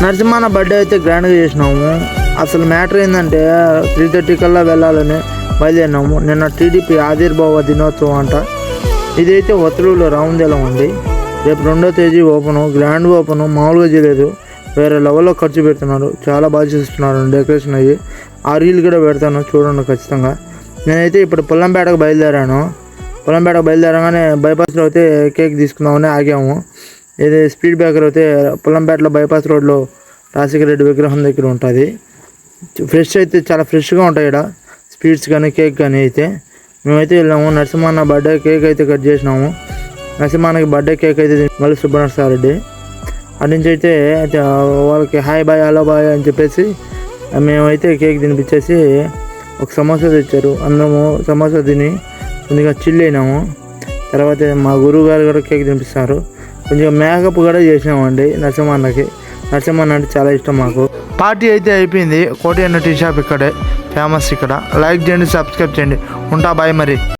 నరసింహన్న birthday అయితే గ్రాండ్గా చేసినాము. అసలు మ్యాటర్ ఏంటంటే 3:30 కల్లా వెళ్ళాలని బయలుదేరినాము. నిన్న టీడీపీ ఆవిర్భావ దినోత్సవం అంట. ఇదైతే ఒత్తులులో రావుందేలం ఉంది. రేపు 2వ తేదీ ఓపెను, గ్రాండ్ ఓపెను, మామూలుగా చేయలేదు, వేరే లెవెల్లో ఖర్చు పెడుతున్నారు. చాలా బాగా చేస్తున్నారు డెకరేషన్ అయ్యి. ఆ రీల్ కూడా పెడతాను చూడండి ఖచ్చితంగా. నేనైతే ఇప్పుడు పొల్లంపేటకు బయలుదేరాను. పొల్లంపేటకు బయలుదేరగానే బైపాస్లో అయితే కేక్ తీసుకుందామని ఆగాము. ఇది స్పీడ్ బ్రేకర్ అయితే పొల్లంపేటలో బైపాస్ రోడ్లో రాజశేఖర రెడ్డి విగ్రహం దగ్గర ఉంటుంది. ఫ్రెష్ అయితే చాలా ఫ్రెష్గా ఉంటాయి ఇక్కడ స్వీట్స్ కానీ కేక్ కానీ. అయితే మేమైతే వెళ్ళాము. నరసింహన్న బర్త్డే కేక్ అయితే కట్ చేసినాము. నరసింహన్నకి బర్త్డే కేక్ అయితే మళ్ళీ సుబ్బనరసారెడ్డి అటు నుంచి అయితే వాళ్ళకి హాయ్ బాయ్ హలో బాయ్ అని చెప్పేసి మేమైతే కేక్ తినిపించేసి ఒక సమోసా తెచ్చారు. అందరము సమోసా తిని కొద్దిగా చిల్ అయినాము. తర్వాత మా గురువు గారు కూడా కేక్ తినిపిస్తారు. కొంచెం మేకప్ కూడా చేసినామండి నరసింహన్నకి. నరసింహన్న అంటే చాలా ఇష్టం మాకు. పార్టీ అయితే అయిపోయింది. కోటి అన్న టీ షాప్ ఇక్కడే ఫేమస్. ఇక్కడ లైక్ చేయండి, సబ్స్క్రైబ్ చేయండి. ఉంటా బాయ్ మరి.